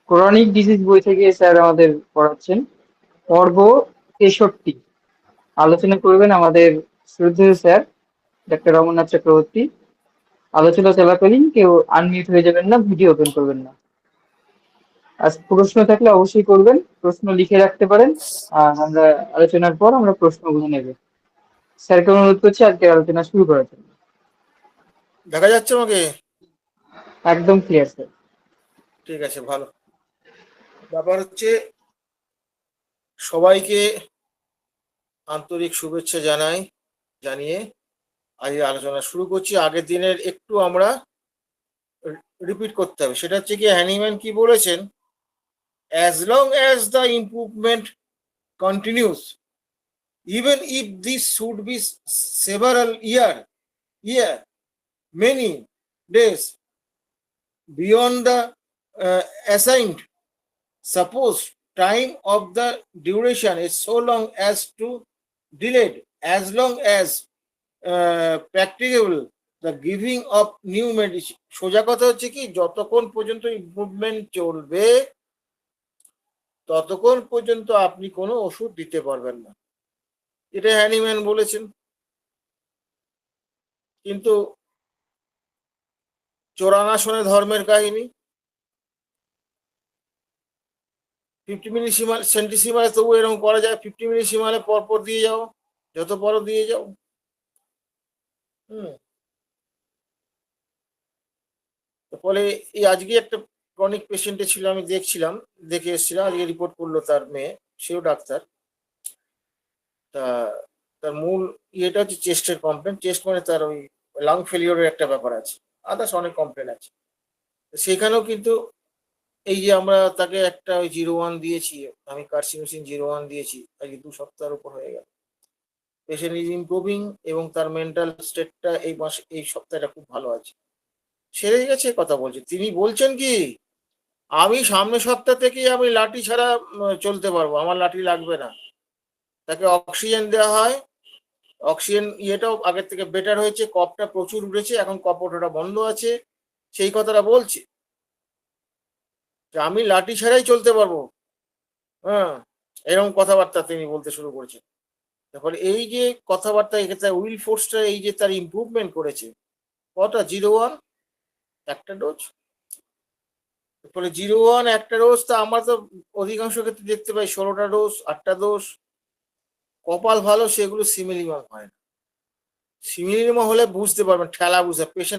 Chronic disease বই থেকে sir আমাদের পড়াচ্ছেন। পর্ব 63 আলোচনা করবেন আমাদের শ্রদ্ধেয় স্যার ডাক্তার রমনাথ চক্রবর্তী। আলোচনা চলাকালীন কেউ আনমিউট হয়ে যাবেন না, ভিডিও ওপেন করবেন না। আজ প্রশ্ন থাকলে অবশ্যই করবেন, প্রশ্ন লিখে রাখতে পারেন। আর আমরা আলোচনার পর আমরা প্রশ্নগুলো নেব। স্যারকে অনুরোধ করছি আজকের আলোচনা শুরু করার জন্য। দেখা যাচ্ছে আমাকে? একদম ক্লিয়ার স্যার। ঠিক আছে, ভালো। ব্যাপার হচ্ছে, সবাইকে আন্তরিক শুভেচ্ছা জানিয়ে আজ আলোচনা শুরু করছি। আগের দিনের একটু আমরা রিপিট করতে হবে। সেটা হচ্ছে কি, হ্যানিম্যান কি বলেছেন? As long as the improvement continuous, even if this should be several year, many days beyond the assigned, suppose time of the duration is so long as to delayed, as long as practicable the giving of new medicine. সোজা কথা হচ্ছে কি, যতক্ষণ পর্যন্ত improvement চলবে ততক্ষণ পর্যন্ত আপনি কোনো ওষুধ দিতে পারবেন না, এটা হ্যানিম্যান বলেছেন। কিন্তু চোরানা শোনে ধর্মের কাহিনী। 50 মিলিসিমাল সেন্টিসিমালে তবু এরকম করা যায়, 50 মিলিসিমালে পরপর দিয়ে যাও, যত পরও দিয়ে যাও। ফলে এই আজকে একটা ক্রনিক পেশেন্টে ছিল, আমি দেখে এসেছিলাম, আজকে রিপোর্ট করলো তার মেয়ে, সেও ডাক্তার। তা তার মূল ইয়েটা হচ্ছে চেস্টের কমপ্লেন। চেস্ট মানে তার ওই লাং ফেলিওরের একটা ব্যাপার আছে, আদার্স অনেক কমপ্লেন আছে। সেখানেও কিন্তু এই যে আমরা তাকে একটা ওই 01 দিয়েছি, আমি কার্সিনোসিন 01 দিয়েছি, আজকে 2 সপ্তাহের উপর হয়ে গেল। পেশেন্ট ইজ ইমপ্রুভিং এবং তার মেন্টাল স্টেটটা এই সপ্তাহটা খুব ভালো আছে, সেরে গেছে। কথা বলছে, তিনি বলছেন কি, আমি সামনের সপ্তাহ থেকে আমি লাঠি ছাড়া চলতে পারবো, আমার লাঠি লাগবে না। তাকে অক্সিজেন দেওয়া হয়, অক্সিজেন ইয়েটাও আগের থেকে বেটার হয়েছে, কফটা প্রচুর উঠেছে, এখন কফ ওঠাটা বন্ধ আছে। সেই কথাটা বলছে যে আমি লাঠি ছাড়াই চলতে পারবো। হ্যাঁ, এরকম কথাবার্তা তিনি বলতে শুরু করেছেন। তারপরে এই যে কথাবার্তা, এক্ষেত্রে উইল ফোর্সটা এই যে তার ইমপ্রুভমেন্ট করেছে, কটা 01 একটা ডোজ। তারপরে 01 একটা ডোজ, তা আমরা তো অধিকাংশ ক্ষেত্রে দেখতে পাই 16টা ডোজ 8টা ডোজ। কপাল ভালো সেগুলো সিমিলিমাম হয় না। সিমিলিমাম হলে বুঝতে পারবেন, ঠেলা বুঝতে পেশেন্ট